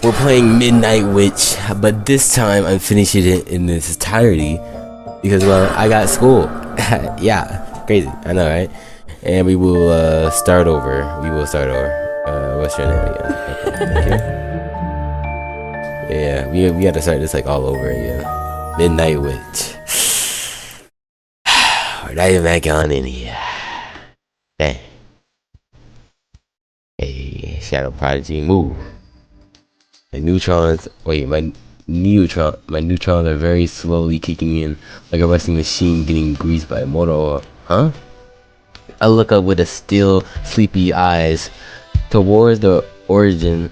We're playing Midnight Witch, but this time I'm finishing it in its entirety because, well, I got school. Yeah, crazy. I know, right? And we will start over. What's your name again? Okay, thank you. Yeah, we got to start this like all over again. Midnight Witch. We're not even back on in here. Dang. Hey, Shadow Prodigy, move. My neutrons are very slowly kicking in like a rusting machine getting greased by motor oil. Huh? I look up with a still sleepy eyes towards the origin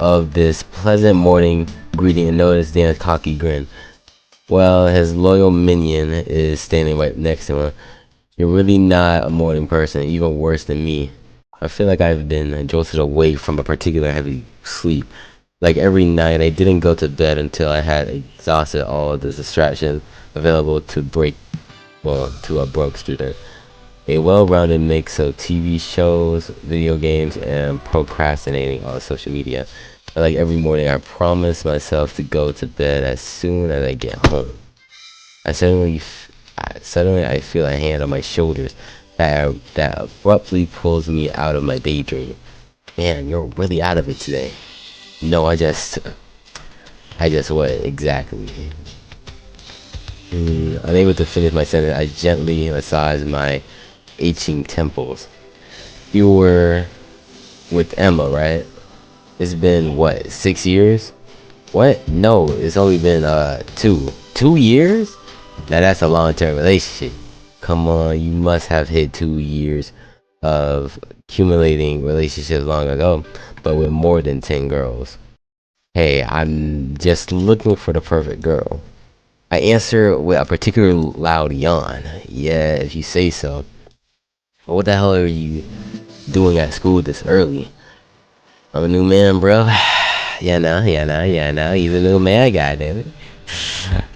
of this pleasant morning greeting and notice Dan's cocky grin. Well, his loyal minion is standing right next to him. You're really not a morning person, even worse than me. I feel like I've been jolted away from a particular heavy sleep. Like every night, I didn't go to bed until I had exhausted all of the distractions available to a broke student. A well-rounded mix of TV shows, video games, and procrastinating on social media. Like every morning, I promise myself to go to bed as soon as I get home. Suddenly I feel a hand on my shoulders that abruptly pulls me out of my daydream. Man, you're really out of it today. No, I just what exactly? Unable to finish my sentence, I gently massage my aching temples. You were with Emma, right? It's been what, 6 years? What? No, it's only been 2 years? Now that's a long-term relationship. Come on, you must have hit 2 years of accumulating relationships long ago, but with more than 10 girls. Hey, I'm just looking for the perfect girl. I answer with a particularly loud yawn. Yeah, if you say so. What the hell are you doing at school this early? I'm a new man, bro. Yeah, no. He's a new man, goddammit.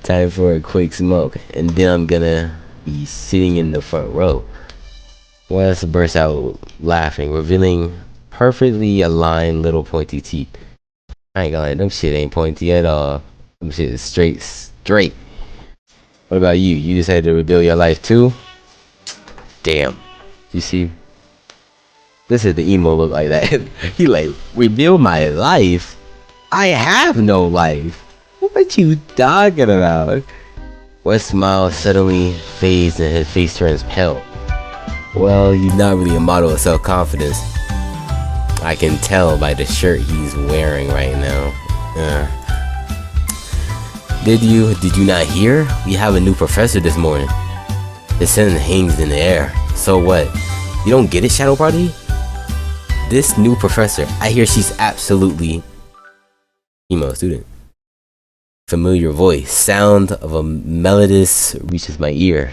Time for a quick smoke, and then I'm gonna be sitting in the front row. Wes bursts out laughing, revealing perfectly aligned little pointy teeth. I ain't gonna lie, them shit ain't pointy at all. Them shit is straight. What about you? You decided to rebuild your life too? Damn. You see? This is the emo look like that. He like, rebuild my life? I have no life. What you talking about? Wes' smile suddenly fades and his face turns pale. Well, you're not really a model of self-confidence. I can tell by the shirt he's wearing right now. Did you not hear? We have a new professor this morning. The sentence hangs in the air. So what? You don't get it, Shadow Party? This new professor, I hear she's absolutely female student. Familiar voice, sound of a melodious reaches my ear.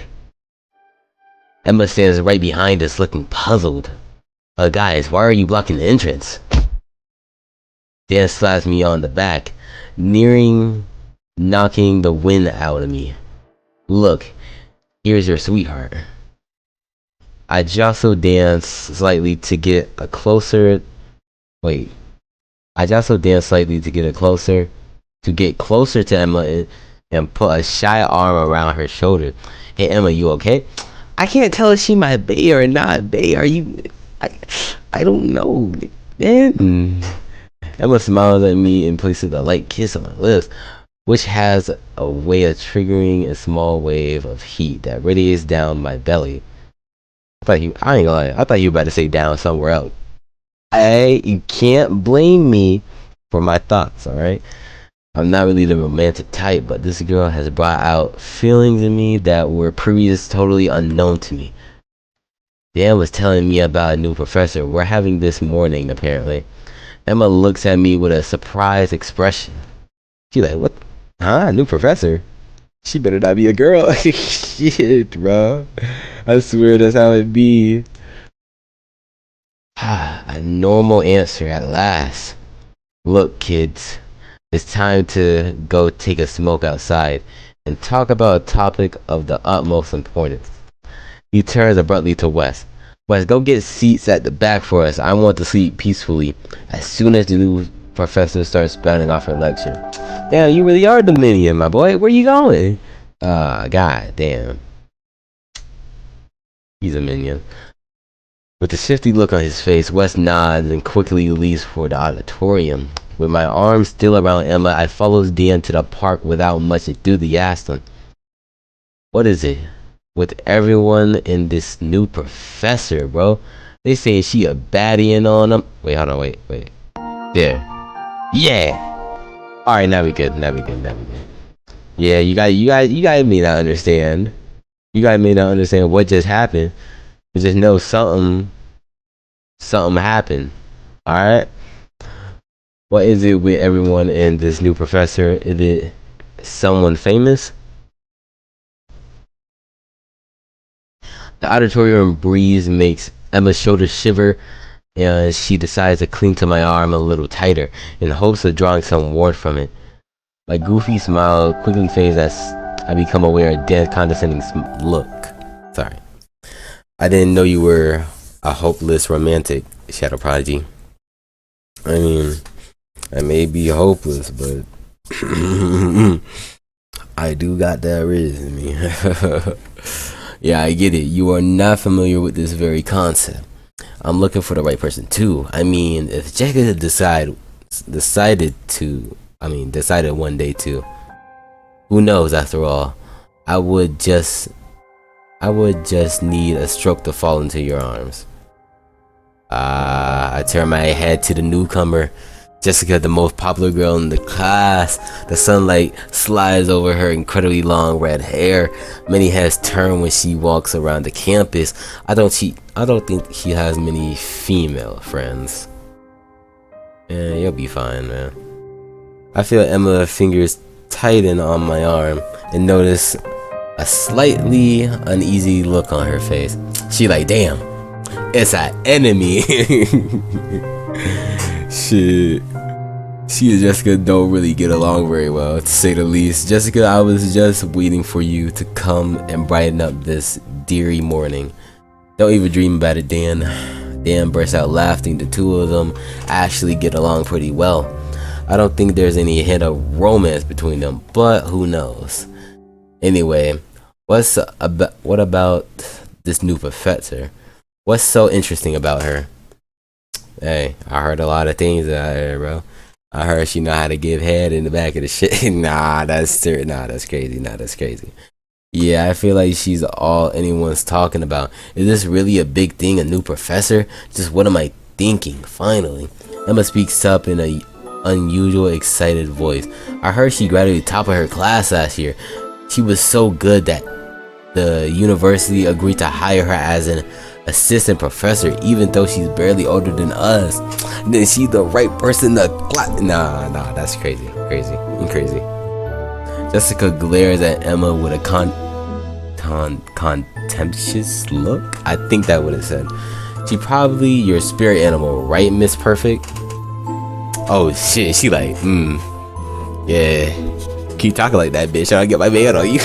Emma stands right behind us looking puzzled. Guys, why are you blocking the entrance? Dan slaps me on the back, knocking the wind out of me. Look, here's your sweetheart. I jostle Dan slightly to get closer to Emma and put a shy arm around her shoulder. Hey Emma, you okay? I can't tell if she my bae or not. Bae, are you? I don't know, man. Emma smiles at me and places a light kiss on my lips, which has a way of triggering a small wave of heat that radiates down my belly. I ain't gonna lie, I thought you were about to say down somewhere else. You can't blame me for my thoughts, alright? I'm not really the romantic type, but this girl has brought out feelings in me that were previously totally unknown to me. Dan was telling me about a new professor we're having this morning, apparently. Emma looks at me with a surprised expression. She's like, what? Huh? New professor? She better not be a girl. Shit, bro. I swear that's how it be. A normal answer at last. Look, kids. It's time to go take a smoke outside and talk about a topic of the utmost importance. He turns abruptly to Wes. Wes, go get seats at the back for us. I want to sleep peacefully as soon as the professor starts spouting off her lecture. Damn, you really are the minion, my boy. Where you going? God damn. He's a minion. With a shifty look on his face, Wes nods and quickly leaves for the auditorium. With my arms still around Emma, I follows Dan to the park without much enthusiasm. What is it with everyone in this new professor, bro? They saying she a baddie and on them. Wait, hold on, wait. There. Yeah. All right, now we good. Yeah, you guys may not understand. You guys may not understand what just happened. You just know something happened. All right. What is it with everyone and this new professor? Is it someone famous? The auditorium breeze makes Emma's shoulders shiver, and she decides to cling to my arm a little tighter in hopes of drawing some warmth from it. My goofy smile quickly fades as I become aware of Dan's condescending look. Sorry. I didn't know you were a hopeless romantic, Shadow Prodigy. I mean, I may be hopeless, but I do got that riz in me. Yeah, I get it. You are not familiar with this very concept. I'm looking for the right person too. I mean, if Jessica decided one day to, who knows? After all, I would just need a stroke to fall into your arms. I turn my head to the newcomer, Jessica, the most popular girl in the class. The sunlight slides over her incredibly long red hair. Many heads turn when she walks around the campus. I don't think she has many female friends. Yeah, you'll be fine, man. I feel Emma's fingers tighten on my arm and notice a slightly uneasy look on her face. She like, damn, it's an enemy. Shit. She and Jessica don't really get along very well, to say the least. Jessica, I was just waiting for you to come and brighten up this dreary morning. Don't even dream about it, Dan. Dan bursts out laughing. The two of them actually get along pretty well. I don't think there's any hint of romance between them, but who knows? Anyway, what about this new professor? What's so interesting about her? Hey, I heard a lot of things out here, bro. I heard she know how to give head in the back of the shit. Nah, that's crazy. Yeah, I feel like she's all anyone's talking about. Is this really a big thing, a new professor? Just what am I thinking? Finally, Emma speaks up in a unusual, excited voice. I heard she graduated top of her class last year. She was so good that the university agreed to hire her as an assistant professor, even though she's barely older than us. Then she's the right person to clap. Nah, that's crazy. Jessica glares at Emma with a contemptuous look. I think that would have said. She probably your spirit animal, right, Miss Perfect? Oh shit, she like, yeah. Keep talking like that, bitch. I'll get my man on you.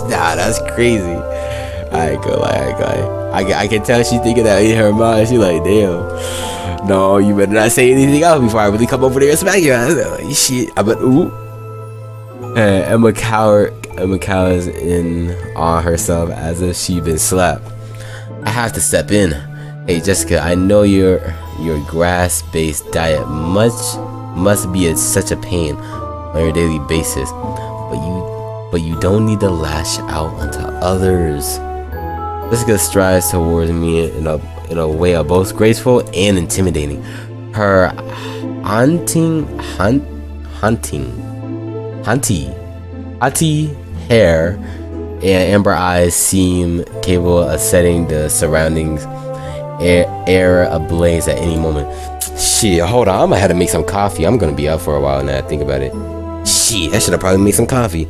Nah, that's crazy. I ain't gonna lie. I can tell she's thinking that in her mind. She like, damn. No, you better not say anything else before I really come over there and smack you. Shit. I bet. Ooh. Emma cowers in on herself as if she'd been slapped. I have to step in. Hey Jessica, I know your grass-based diet must be such a pain on your daily basis, but you don't need to lash out onto others. Jessica strides towards me in a way both graceful and intimidating. Her hunty hair and amber eyes seem capable of setting the surroundings air ablaze at any moment. Shit, hold on, I'm gonna have to make some coffee. I'm gonna be up for a while now. Think about it. Shit, I should have probably made some coffee.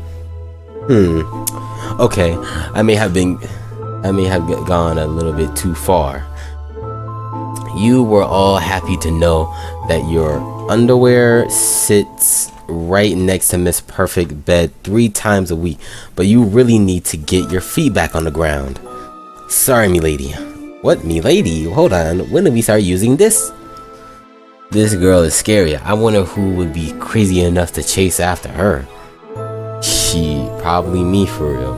Okay, I may have gone a little bit too far. You were all happy to know that your underwear sits right next to Miss Perfect bed 3 times a week, but you really need to get your feet back on the ground. Sorry, milady. What, milady? Hold on, when did we start using this? This girl is scary. I wonder who would be crazy enough to chase after her. She, probably me for real.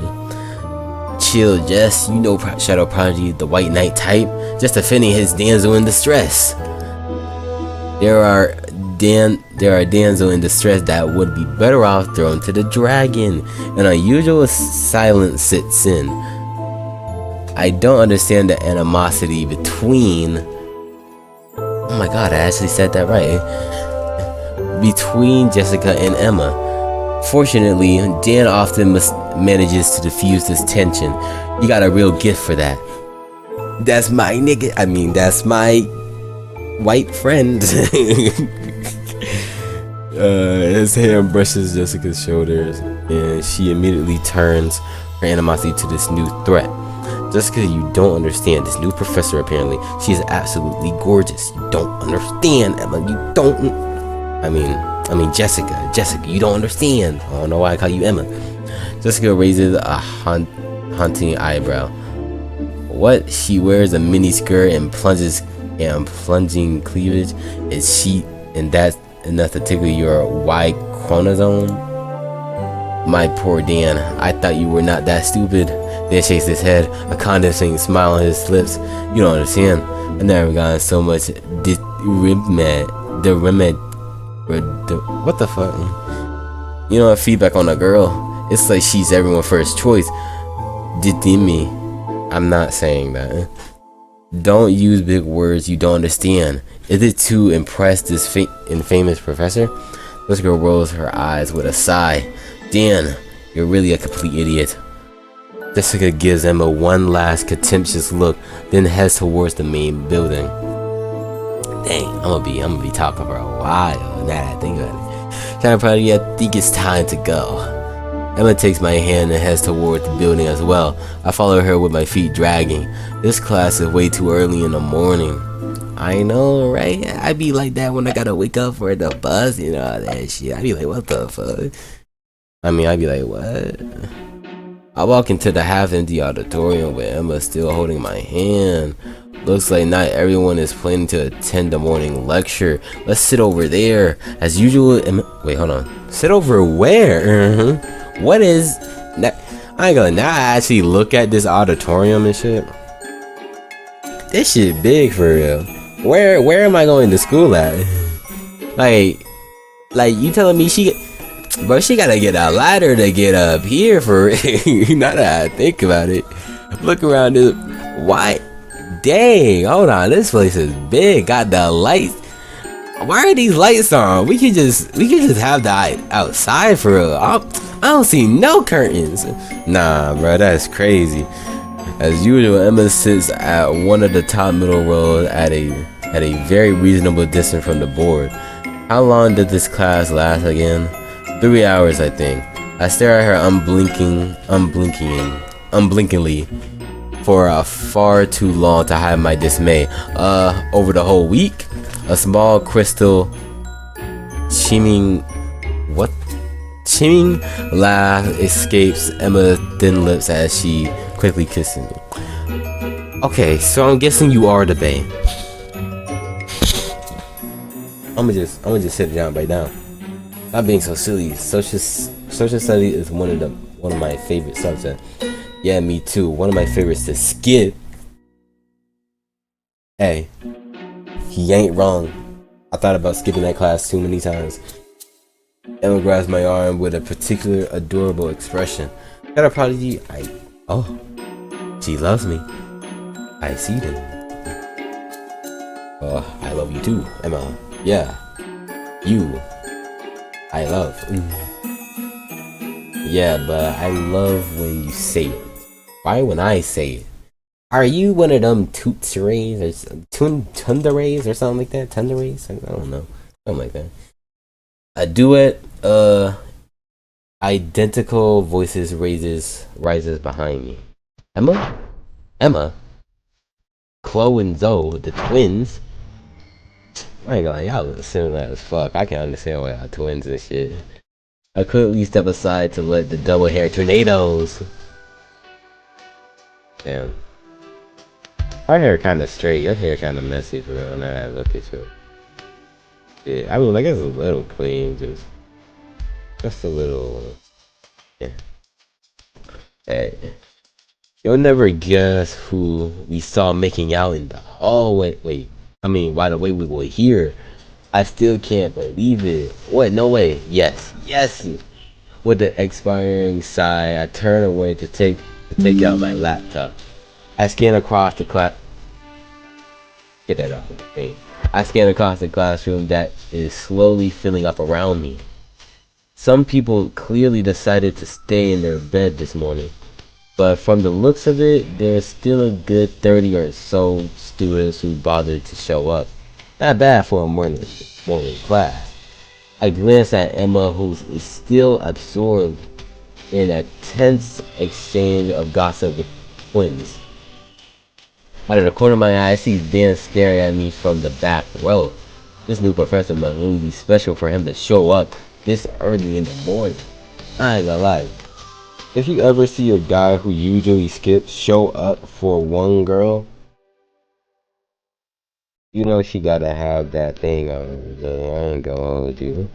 Chill, Jess. You know Shadow Prodigy, the White Knight type. Just defending his damsel in distress. There are damsel in distress that would be better off thrown to the dragon. An unusual silence sits in. I don't understand the animosity between... Oh my god, I actually said that right. Between Jessica and Emma. Fortunately, Dan often manages to diffuse this tension. You got a real gift for that. That's my nigga. I mean, that's my white friend. His hand brushes Jessica's shoulders, and she immediately turns her animosity to this new threat. Jessica, you don't understand. This new professor, apparently, she is absolutely gorgeous. You don't understand, Emma. You don't. I mean, Jessica, you don't understand. I don't know why I call you Emma. Jessica raises a haunting eyebrow. What? She wears a mini skirt and plunging cleavage. And that's enough to tickle your Y chromosome? My poor Dan, I thought you were not that stupid. Dan shakes his head, a condescending smile on his lips. You don't understand. I've never gotten so much what the fuck? You know, feedback on a girl. It's like she's everyone's first choice. Me. I'm not saying that. Don't use big words you don't understand. Is it to impress this infamous professor? This girl rolls her eyes with a sigh. Dan, you're really a complete idiot. Jessica gives Emma one last contemptuous look, then heads towards the main building. Dang, I'm gonna be talking for a while now that I think about it. Shadow Prodigy, I think it's time to go. Emma takes my hand and heads towards the building as well. I follow her with my feet dragging. This class is way too early in the morning. I know, right? I be like that when I gotta wake up for the bus and all that shit. I be like, what the fuck? I mean, I be like, what? I walk into the half-empty auditorium with Emma still holding my hand. Looks like not everyone is planning to attend the morning lecture. Let's sit over there. As usual, wait, hold on. Sit over where? What is that? I ain't gonna now I actually look at this auditorium and shit. This shit big for real. Where am I going to school at? Like you telling me bro, she gotta get a ladder to get up here for real. Now that I think about it. Look around this. Why? Dang, hold on. This place is big. Got the lights. Why are these lights on? We could just have that outside for real. I don't see no curtains. Nah, bro, that's crazy. As usual, Emma sits at one of the top middle rows at a very reasonable distance from the board. How long did this class last again? 3 hours, I think. I stare at her unblinkingly for far too long to hide my dismay. Over the whole week? A small crystal chiming laugh escapes Emma's thin lips as she quickly kisses me. Okay, so I'm guessing you are the bae. I'ma just sit down right now. Not being so silly. Social studies is one of my favorite subjects. Yeah, me too. One of my favorites to skip. Hey, he ain't wrong. I thought about skipping that class too many times. Emma grabs my arm with a particular adorable expression. Shadow Prodigy, she loves me. I see it. I love you too, Emma. Yeah, you. I love. Yeah, but I love when you say it. Why when I say it? Are you one of them tunderays or tunderays or something like that? Tunderays? I don't know. Something like that. A duet. Identical voices rises behind me. Emma. Chloe and Zoe, the twins. I ain't gonna lie, y'all look similar as fuck. I can understand why y'all twins and shit. I quickly step aside to let the double hair tornadoes. Damn. Our hair kinda straight, your hair kinda messy for real, now that I look at you. Yeah, I mean, like it's a little clean, just a little. Yeah. Hey, you'll never guess who we saw making out in the hallway. Wait, I mean, by the way we were here, I still can't believe it. What? No way. Yes, yes. With the expiring sigh, I turn away to take out my laptop. I scan across the class. Get that off of me. I scan across the classroom that is slowly filling up around me. Some people clearly decided to stay in their bed this morning, but from the looks of it, there's still a good 30 or so students who bothered to show up. Not bad for a morning class. I glance at Emma, who is still absorbed in a tense exchange of gossip with twins. Out of the corner of my eye, I see Dan staring at me from the back row. This new professor must really be special for him to show up this early in the morning. I ain't gonna lie. If you ever see a guy who usually skips show up for one girl, you know she gotta have that thing on. I ain't gonna hold you.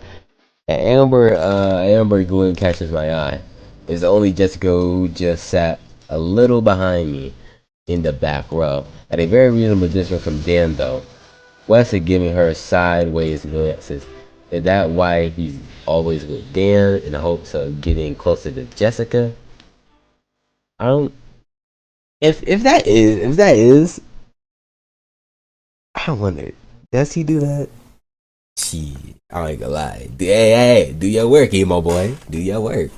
And Amber Gloom catches my eye. It's only Jessica who just sat a little behind me in the back row, at a very reasonable distance from Dan though. Wes is giving her sideways glances. Is that why he's always with Dan in the hopes of getting closer to Jessica? I don't. If that is, I wonder. Does he do that? Shit, I ain't gonna lie. Hey, do your work, emo boy. Do your work.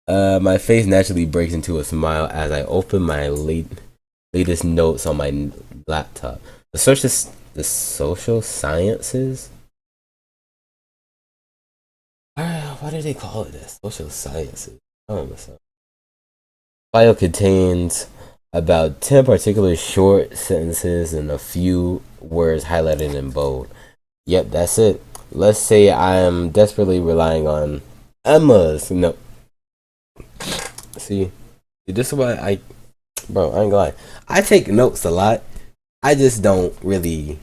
My face naturally breaks into a smile as I open my latest notes on my laptop. The social sciences. Why do they call it that? Social sciences. I don't know. File contains about 10 particular short sentences and a few words highlighted in bold. Yep, that's it. Let's say I am desperately relying on Emma's. No. See, this is why I ain't gonna lie. I take notes a lot. I just don't really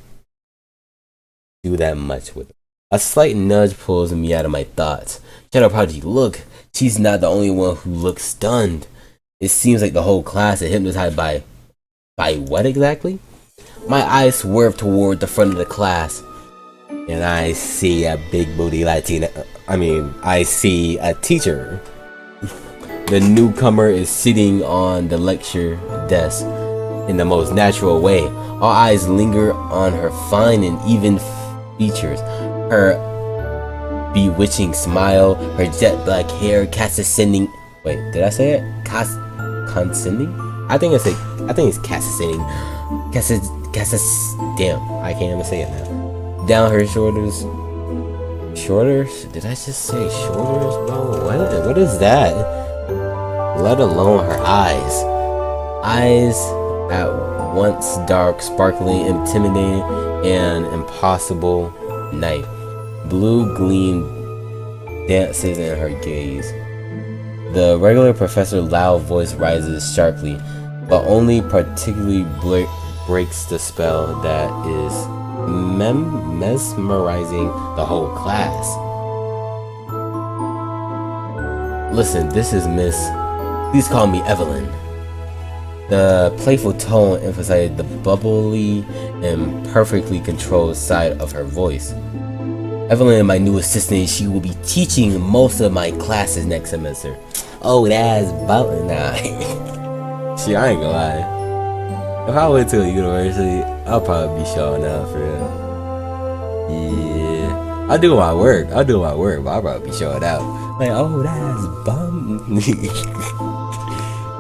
do that much with it. A slight nudge pulls me out of my thoughts. Shadow Prodigy, look, she's not the only one who looks stunned. It seems like the whole class is hypnotized by what exactly? My eyes swerve toward the front of the class, and I see a big booty Latina. I see a teacher. The newcomer is sitting on the lecture desk in the most natural way. All eyes linger on her fine and even features, her bewitching smile, her jet black hair, condescending. Wait, did I say it? Condescending? I think it's condescending. Damn, I can't even say it now. Down her shoulders. Shoulders? Did I just say shoulders, bro? What is that? Let alone her eyes. Eyes at once dark, sparkling, intimidating, and impossible night. Blue gleam dances in her gaze. The regular professor's loud voice rises sharply, but only particularly breaks the spell that is mesmerizing the whole class. Listen, this is Miss. Please call me Evelyn. The playful tone emphasized the bubbly and perfectly controlled side of her voice. Evelyn is my new assistant. She will be teaching most of my classes next semester. Oh, that's about now. See, I ain't gonna lie. If I went to a university, I'll probably be showing out for real. Yeah, I do my work, but I'll probably be showing out. Like, oh, that's bum.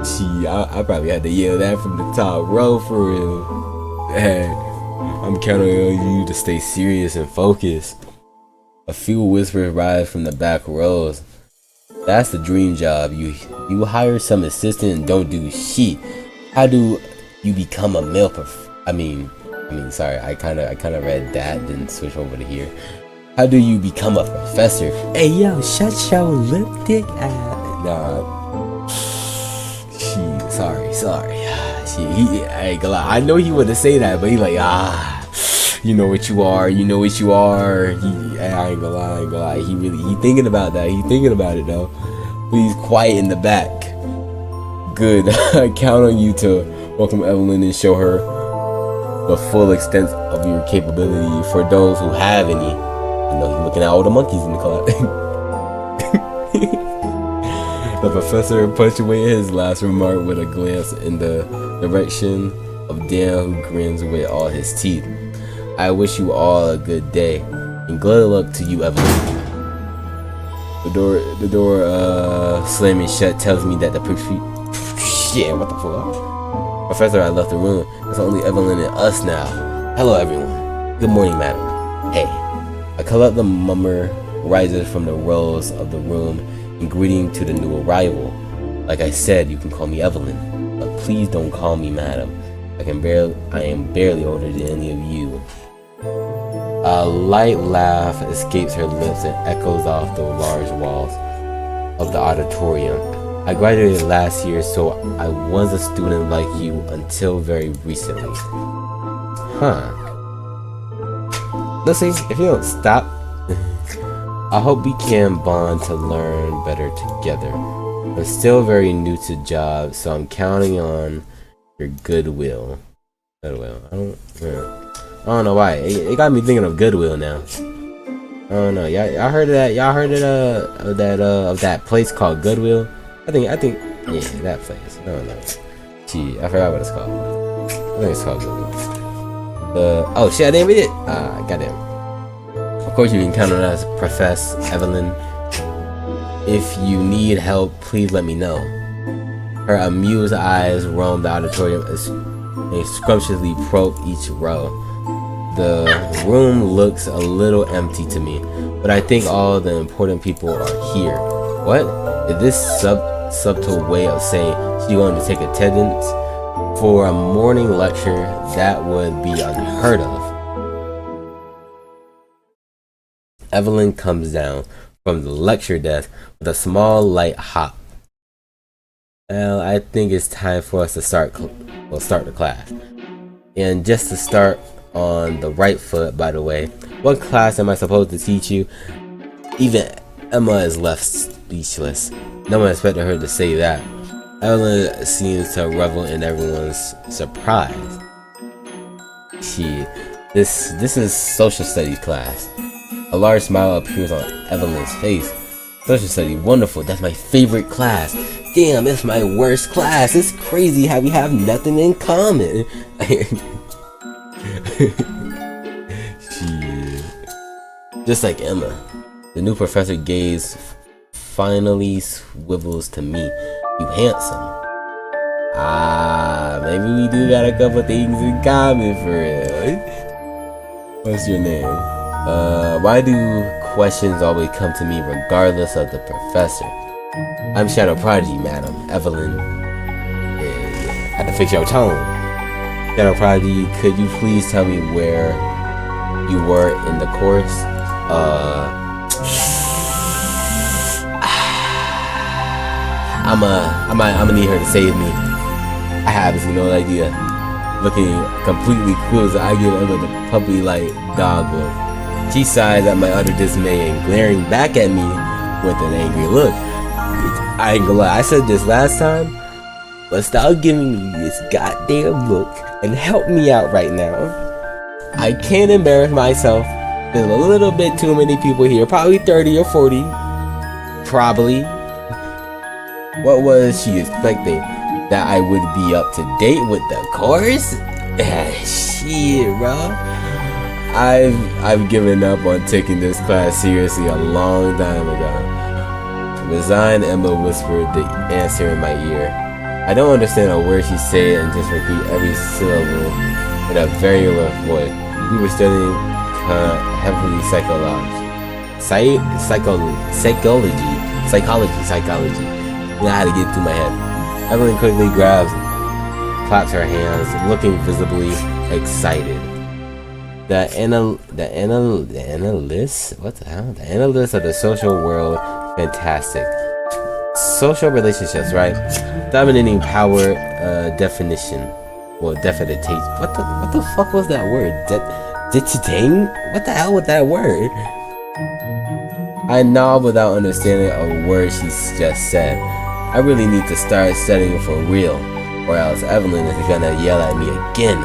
See, I probably had to yell that from the top row for real. Hey, I'm counting on you to stay serious and focused. A few whispers rise from the back rows. That's the dream job. You hire some assistant and don't do shit. How do you become a male sorry, I kind of read that, then switch over to here. How do you become a professor? Hey yo, shut your lip dick out. Nah. Sorry. I ain't gonna lie. I know he wouldn't say that, but he like, You know what you are. You know what you are. I ain't gonna lie. He thinking about that. He thinking about it though. But he's quiet in the back. Good. I count on you to welcome Evelyn and show her the full extent of your capability for those who have any. You know, he's looking at all the monkeys in the class. The professor punctuated his last remark with a glance in the direction of Dan, who grins with all his teeth. I wish you all a good day, and good luck to you, Evelyn. The door slamming shut tells me that the shit, what the fuck? Professor, I left the room. It's only Evelyn and us now. Hello, everyone. Good morning, madam. Hey. I call up the mummer rises from the rows of the room in greeting to the new arrival. Like I said, you can call me Evelyn, but please don't call me madam. I am barely older than any of you. A light laugh escapes her lips and echoes off the large walls of the auditorium. I graduated last year, so I was a student like you until very recently. Huh. Let's see, if you don't stop. I hope we can bond to learn better together. I'm still very new to the job, so I'm counting on your goodwill. I don't know why. It got me thinking of Goodwill now. I don't know. Y'all heard of that? Y'all heard of that place called Goodwill? I think, yeah, that place. I don't know. Gee, I forgot what it's called. I think it's called Goodwill. Oh shit, I didn't read it. Goddamn. Of course, you can count on us, Professor Evelyn. If you need help, please let me know. Her amused eyes roam the auditorium and scrumptiously probe each row. The room looks a little empty to me, but I think all the important people are here. What? Is this subtle way of saying she's going to take attendance for a morning lecture? That would be unheard of. Evelyn comes down from the lecture desk with a small light hop. Well, I think it's time for us to start the class. And just to start on the right foot, by the way, what class am I supposed to teach you? Even Emma is left speechless. No one expected her to say that. Evelyn seems to revel in everyone's surprise. This is social studies class. A large smile appears on Evelyn's face. Social studies, wonderful. That's my favorite class. Damn, it's my worst class. It's crazy how we have nothing in common. Shit. Just like Emma, the new professor gaze finally swivels to me. You handsome. Maybe we do got a couple things in common for real. What's your name? Why do questions always come to me regardless of the professor? I'm Shadow Prodigy, madam. Evelyn. Yeah. Had to fix your tone. Shadow Prodigy, could you please tell me where you were in the course? I'ma need her to save me. I have no idea. Looking completely clueless, I give Emma the puppy-like dog look. She sighs at my utter dismay and glaring back at me with an angry look. I ain't gonna lie, I said this last time, but stop giving me this goddamn look and help me out right now. I can't embarrass myself. There's a little bit too many people here, probably 30 or 40. Probably. What was she expecting? That I would be up to date with the course? Shit, bro. I've given up on taking this class seriously a long time ago. Resigned, Emma whispered the answer in my ear. I don't understand a word she said and just repeat every syllable in a very rough voice. We were studying heavily psychology. You know how to get through my head. Evelyn quickly claps her hands, looking visibly excited. The analyst? What the hell? The analyst of the social world, fantastic. Social relationships, right? Dominating power, definition. Well, definitate. What the fuck was that word? Ding? What the hell with that word? I nod without understanding a word she just said. I really need to start studying for real, or else Evelyn is gonna yell at me again.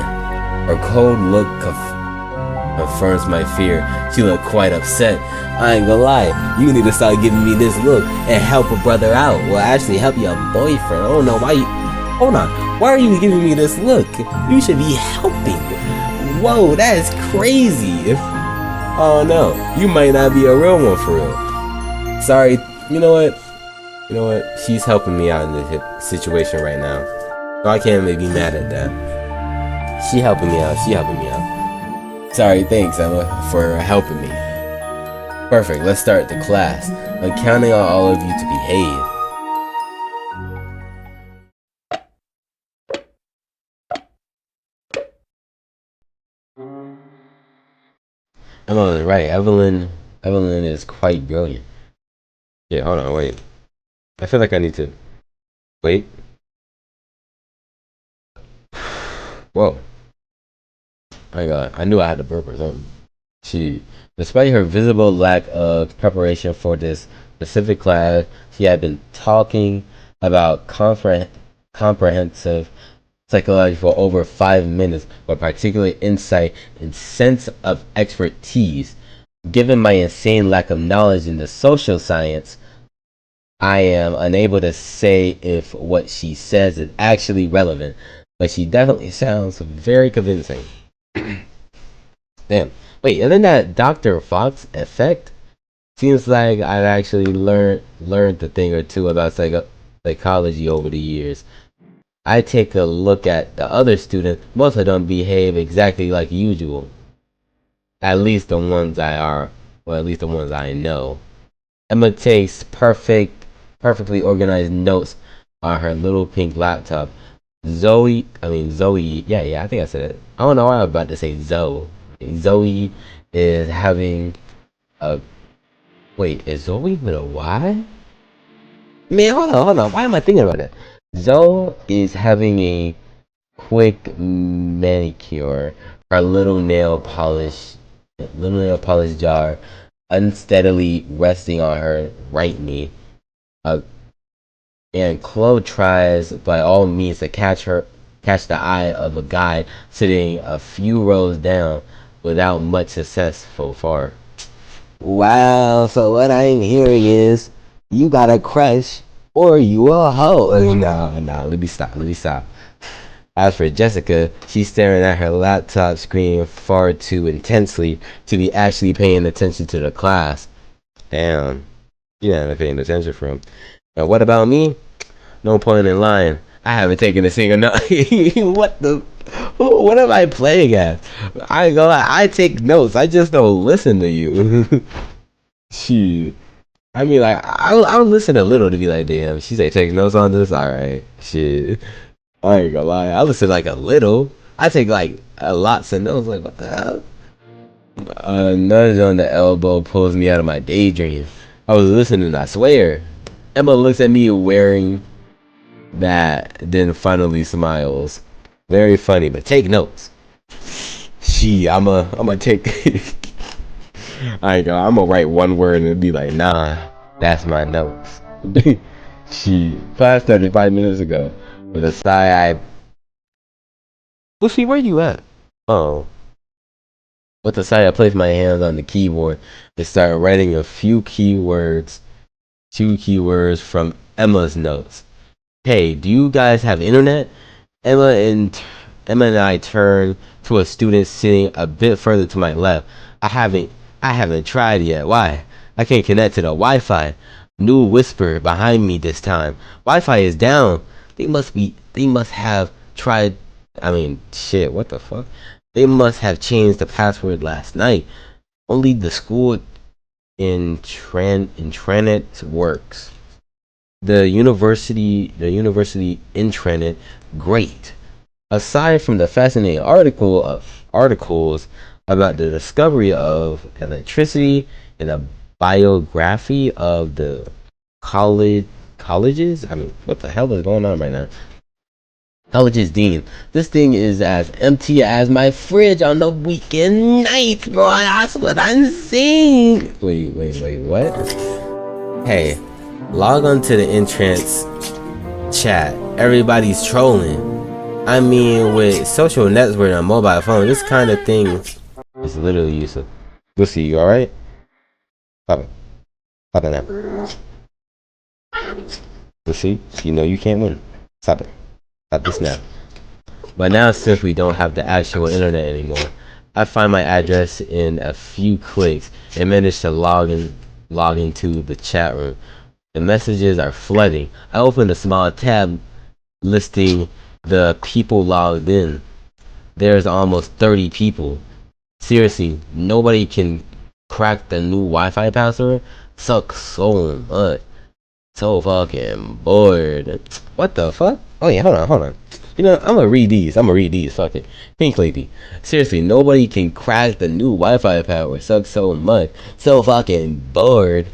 Her cold look confirms my fear. She looked quite upset. I ain't gonna lie, you need to start giving me this look and help a brother out. Well, actually help your boyfriend. I don't know why you... Hold on. Why are you giving me this look? You should be helping. Whoa, that is crazy. Oh no, you might not be a real one for real. Sorry, you know what? You know what? She's helping me out in this situation right now. So I can't really be mad at that. She helping me out. She helping me out. Sorry, thanks Emma for helping me. Perfect, let's start the class. I'm counting on all of you to behave. Emma was right. Evelyn is quite brilliant. Yeah, hold on, wait. I feel like I need to wait. Whoa. My God, I knew I had to burp or something. Despite her visible lack of preparation for this specific class, she had been talking about comprehensive psychology for over 5 minutes with particular insight and sense of expertise. Given my insane lack of knowledge in the social science, I am unable to say if what she says is actually relevant, but she definitely sounds very convincing. Damn. Wait, isn't that Dr. Fox effect? Seems like I've actually learned a thing or two about psychology over the years. I take a look at the other students, most of them behave exactly like usual. At least the ones I are, or at least the ones I know. Emma takes perfectly organized notes on her little pink laptop. Zoe, yeah, I think I said it. I don't know why I was about to say Zoe. Zoe is having a... Wait, is Zoe with a Y? Man, hold on. Why am I thinking about that? Zoe is having a quick manicure. Her little nail polish jar unsteadily resting on her right knee. Uh, and Chloe tries by all means to catch the eye of a guy sitting a few rows down without much success so far. Wow, so what I'm hearing is you got a crush or you a hoe. No, let me stop. As for Jessica, she's staring at her laptop screen far too intensely to be actually paying attention to the class. Damn, you're not paying attention from. Now, what about me? No point in lying. I haven't taken a single note. What the? What am I playing at? I go. I take notes. I just don't listen to you. Shit. I mean, like, I'll listen a little to be like, damn. She say take notes on this. All right. Shit. I ain't gonna lie. I listen like a little. I take like a lots of notes. Like, what the hell? A nudge on the elbow pulls me out of my daydream. I was listening. I swear. Emma looks at me wearing that, then finally smiles. Very funny, but take notes. I'ma take. I ain't gonna. I'm gonna write one word and be like, nah, that's my notes. Class started 5 minutes ago. With a sigh, Lucy, where you at? Oh. With a sigh, I placed my hands on the keyboard and started writing a few keywords. Two keywords from Emma's notes. Hey, do you guys have internet? Emma and Emma and I turned to a student sitting a bit further to my left. I haven't tried yet. Why? I can't connect to the Wi-Fi. New whisper behind me this time. Wi-Fi is down. They must have tried. I mean, shit. What the fuck? They must have changed the password last night. Only the school intranet works. The university intranet, great. Aside from the fascinating articles about the discovery of electricity and a biography of the colleges. I mean, what the hell is going on right now? College's dean. This thing is as empty as my fridge on the weekend night, bro. That's what I'm saying. Wait, what? Hey, log on to the entrance chat. Everybody's trolling. I mean, with social network on mobile phone, this kind of thing is literally useless. Lucy, you alright? Pop it. Pop it now. Lucy, you know you can't win. Stop it. Stop this now. But now, since we don't have the actual internet anymore, I find my address in a few clicks and manage to log into the chat room. The messages are flooding. I open a small tab listing the people logged in. There's almost 30 people. Seriously, nobody can crack the new Wi-Fi password? Sucks so much. So fucking bored. What the fuck? Oh yeah, hold on. You know, I'm gonna read these. Fuck it. Pink lady. Seriously, nobody can crack the new Wi-Fi password. Sucks so much. So fucking bored.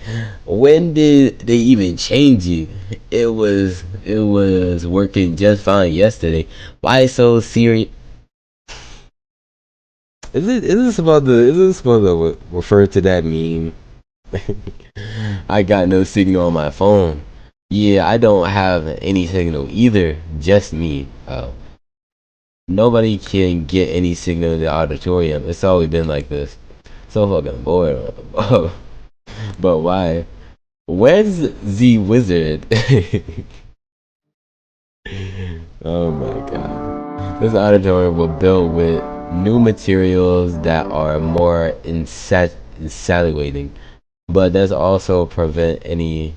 When did they even change it? It was working just fine yesterday. Why so serious? Is this supposed to refer to that meme? I got no signal on my phone. Yeah, I don't have any signal either. Just me. Oh. Nobody can get any signal in the auditorium. It's always been like this. So fucking bored. But why? Where's the wizard? Oh my god. This auditorium was built with new materials that are more insulating. But that also prevent any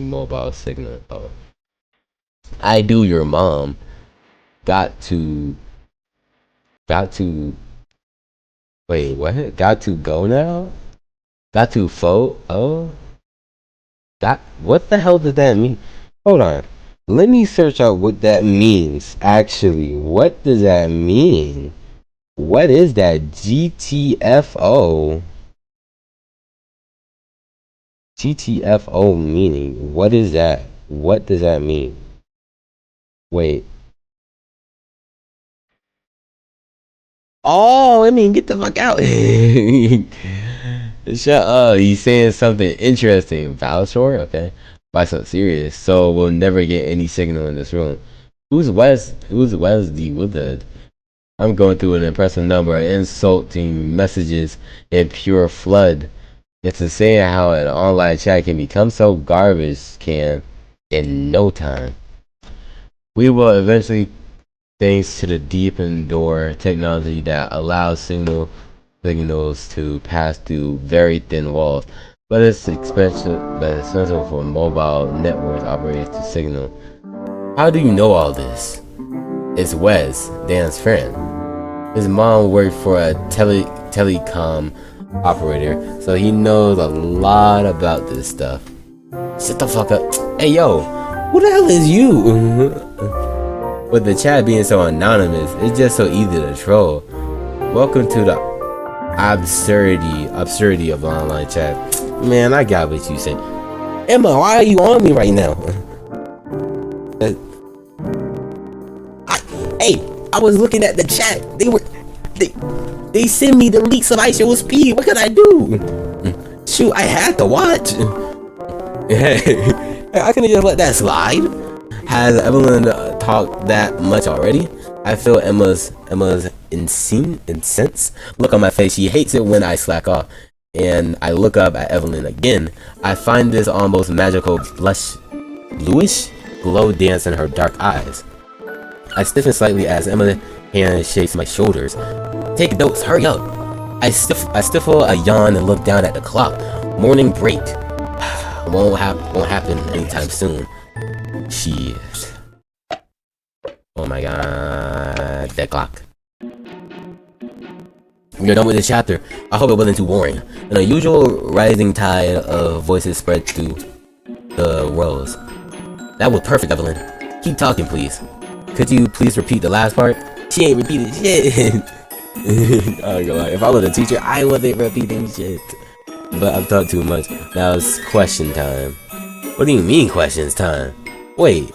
mobile signal. Oh. I do your mom. Got to wait, what? Got to go now? Got to vote? Oh. What the hell does that mean? Hold on. Let me search out what that means. Actually, what does that mean? What is that? GTFO? GTFO meaning? What is that? What does that mean? Wait. Oh, I mean, get the fuck out. Shut up. He's saying something interesting. Valshore? Okay. Why so serious? So we'll never get any signal in this room. Who's Wes? Who's Wesley Wizard? I'm going through an impressive number of insulting messages in pure flood. It's insane how an online chat can become so garbage can in no time. We will eventually, thanks to the deep indoor technology that allows signals to pass through very thin walls, but it's expensive for mobile network operators to signal. How do you know all this? It's Wes, Dan's friend. His mom worked for a telecom operator, so he knows a lot about this stuff. Shut the fuck up. Hey yo, who the hell is you? With the chat being so anonymous, it's just so easy to troll. Welcome to the absurdity of online chat. Man, I got what you said. Emma, why are you on me right now? I was looking at the chat. They sent me the leaks of Ice Show Speed. What could I do? Shoot, I had to watch. I couldn't just let that slide. Has Evelyn talked that much already? I feel Emma's incense look on my face. She hates it when I slack off. And I look up at Evelyn again. I find this almost magical bluish glow dance in her dark eyes. I stiffen slightly as Emma's hand shakes my shoulders. Take notes, hurry up. I stifle a yawn and look down at the clock. Morning break. Won't happen anytime soon. Shit. Oh my god. That clock. We're done with this chapter. I hope it wasn't too boring. An unusual rising tide of voices spread through the rows. That was perfect, Evelyn. Keep talking, please. Could you please repeat the last part? She ain't repeating shit. Oh, God. If I was a teacher, I wasn't repeating shit. But I've talked too much. Now it's question time. What do you mean questions time? Wait.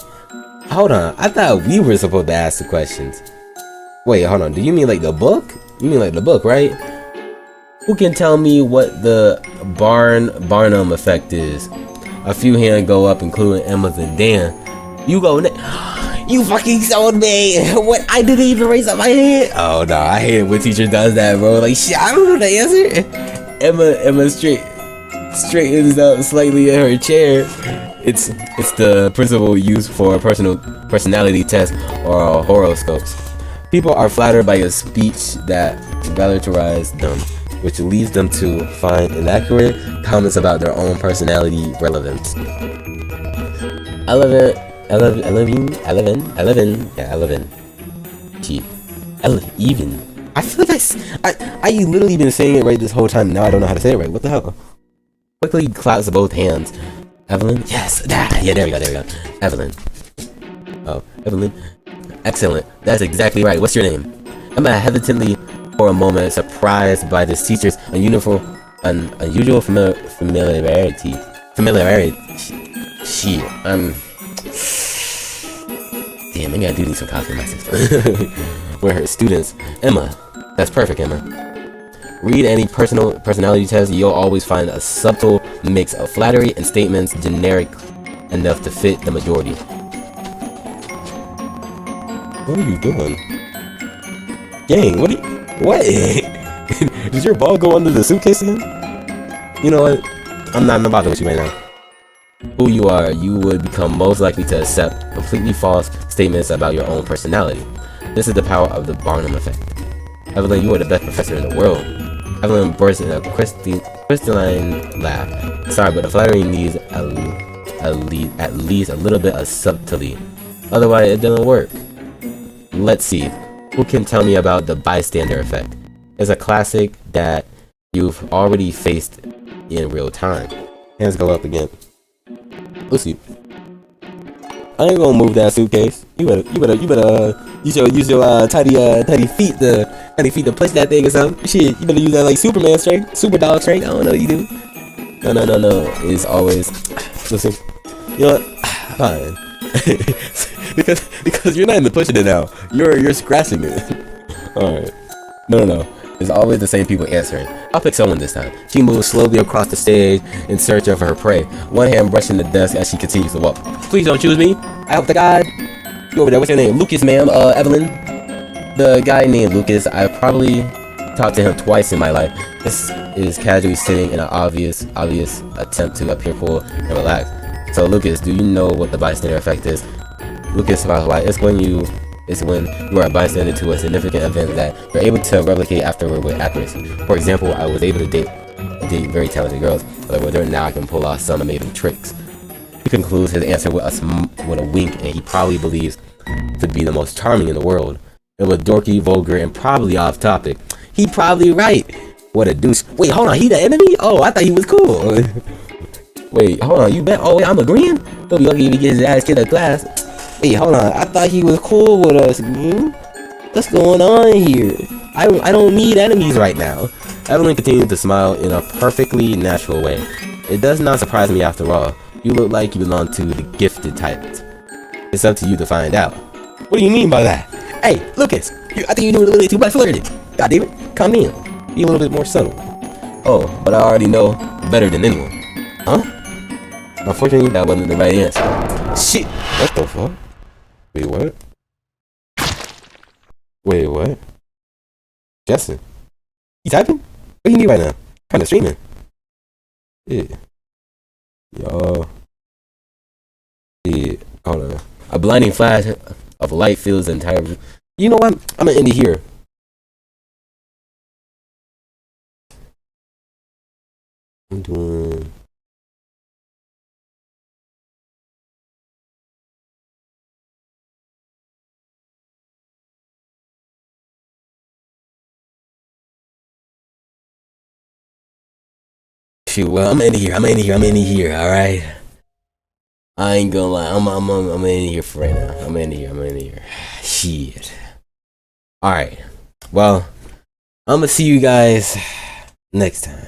hold on. I thought we were supposed to ask the questions. Wait, hold on. Do you mean like the book? You mean like the book, right? Who can tell me what the Barnum effect is? A few hands go up, including Emma's and Dan. You go next. You fucking sold me. What? I didn't even raise up my hand. Oh no, I hate it when teacher does that, bro. Like shit, I don't know the answer. Emma straightens up slightly in her chair. It's the principle used for personality tests or horoscopes. People are flattered by a speech that valorizes them, which leads them to find inaccurate comments about their own personality relevance. 11. Even. I feel like I literally been saying it right this whole time. Now I don't know how to say it right. What the hell? Quickly claps both hands. Evelyn? Yes. Yeah, there we go. Evelyn. Oh, Evelyn. Excellent. That's exactly right. What's your name? Emma hesitantly for a moment, surprised by this teacher's unusual familiarity. Damn, maybe I do need some coffee in my system. We're her students. Emma. That's perfect, Emma. Read any personality test, you'll always find a subtle mix of flattery and statements generic enough to fit the majority. What are you doing? Gang, what? Does your ball go under the suitcase again? You know what? I'm not bothering with you right now. Who you are, you would become most likely to accept completely false statements about your own personality. This is the power of the Barnum effect. Evelyn, you are the best professor in the world. Evelyn burst in a crystalline laugh. Sorry, but the flattery needs at least a little bit of subtlety. Otherwise, it doesn't work. Let's see. Who can tell me about the bystander effect? It's a classic that you've already faced in real time. Hands go up again. Let's see. I ain't gonna move that suitcase. You better use your tidy feet to push that thing or something. Shit, you better use that like Superman strength, super dog strength. I don't know what you do. No. It's always listen. You know what? Fine. because you're not even pushing it now. You're scratching it. Alright. No. It's always the same people answering. I'll pick someone this time. She moves slowly across the stage in search of her prey, one hand brushing the desk as she continues to walk. Please don't choose me. I hope to God. You over there, what's your name? Lucas, ma'am. Evelyn. The guy named Lucas, I've probably talked to him twice in my life. This is casually sitting in an obvious attempt to appear cool and relaxed. So Lucas, do you know what the bystander effect is? Lucas smiles like it's when you are a bystander to a significant event that you're able to replicate afterward with accuracy. For example, I was able to date very talented girls, but with her now I can pull off some amazing tricks. He concludes his answer with a wink, and he probably believes to be the most charming in the world. It was dorky, vulgar, and probably off topic. He probably right. What a douche. Wait, hold on, he the enemy? Oh, I thought he was cool. Wait, hold on, you bet. Oh, wait, I'm agreeing? He'll be lucky if he gets his ass kicked in class. Wait, hold on, I thought he was cool with us. What's going on here? I don't need enemies right now. Evelyn continued to smile in a perfectly natural way. It does not surprise me after all. You look like you belong to the gifted type. It's up to you to find out. What do you mean by that? Hey, Lucas, I think you're doing a little too much flirting. God damn it, come in. Be a little bit more subtle. Oh, but I already know better than anyone. Huh? Unfortunately, that wasn't the right answer. Shit! What the fuck? Wait, what? Wait, what? Justin? You typing? What do you need right now? Kinda streaming. Yeah. Yo. Yeah. Hold on. A blinding flash of light fills the entire room. You know what? I'm gonna end it here. I'm doing... Shoot, well, I'm in here, alright? I ain't gonna lie, I'm in here for right now. I'm in here. Shit. Alright. Well, I'm gonna see you guys next time.